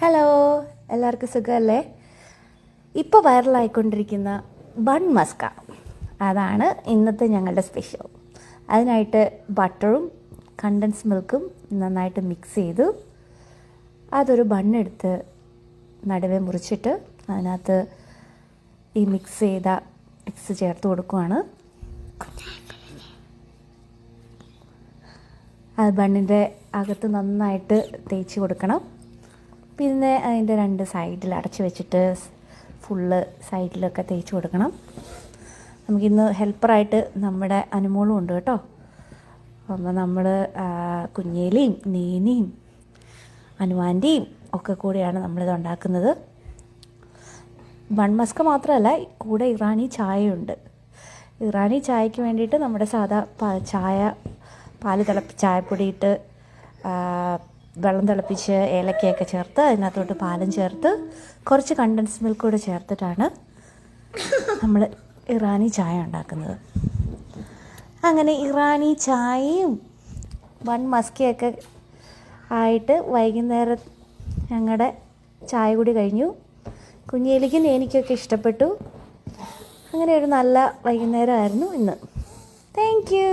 Hello, എല്ലാവർക്കും സുഖമല്ലേ? ഇപ്പോൾ വൈറലായിക്കൊണ്ടിരിക്കുന്ന ബൺ മസ്ക, അതാണ് ഇന്നത്തെ ഞങ്ങളുടെ സ്പെഷ്യൽ. അതിനായിട്ട് ബട്ടറും കണ്ടൻസ് മിൽക്കും നന്നായിട്ട് മിക്സ് ചെയ്തു അതൊരു ബണ്ണെടുത്ത് നടുവേ മുറിച്ചിട്ട് അതിനകത്ത് ഈ മിക്സ് ചേർത്ത് കൊടുക്കുകയാണ്. അത് ബണ്ണിൻ്റെ അകത്ത് നന്നായിട്ട് തേച്ച് കൊടുക്കണം. പിന്നെ അതിൻ്റെ രണ്ട് സൈഡിൽ അടച്ച് വെച്ചിട്ട് ഫുള്ള് സൈഡിലൊക്കെ തേച്ച് കൊടുക്കണം. നമുക്കിന്ന് ഹെൽപ്പറായിട്ട് നമ്മുടെ അനുമോളും ഉണ്ട് കേട്ടോ. അപ്പോൾ നമ്മൾ കുഞ്ഞേലിയും നീനിയും അനുവാൻ്റെയും ഒക്കെ കൂടിയാണ് നമ്മളിത് ഉണ്ടാക്കുന്നത്. ബൺ മസ്ക മാത്രമല്ല, കൂടെ ഇറാനി ചായയുണ്ട്. ഇറാനി ചായക്ക് വേണ്ടിയിട്ട് നമ്മുടെ സാധാ ചായപ്പൊടി ഇട്ട് വെള്ളം തിളപ്പിച്ച് ഏലക്കയൊക്കെ ചേർത്ത് അതിനകത്തോട്ട് പാലും ചേർത്ത് കുറച്ച് കണ്ടൻസ് മിൽക്ക് കൂടെ ചേർത്തിട്ടാണ് നമ്മൾ ഇറാനി ചായ ഉണ്ടാക്കുന്നത്. അങ്ങനെ ഇറാനി ചായയും ബൺ മസ്കയൊക്കെ ആയിട്ട് വൈകുന്നേരം ഞങ്ങളുടെ ചായ കൂടി കഴിഞ്ഞു. കുഞ്ഞേലിക്കും എനിക്കൊക്കെ ഇഷ്ടപ്പെട്ടു. അങ്ങനെ ഒരു നല്ല വൈകുന്നേരമായിരുന്നു ഇന്ന്. Thank you.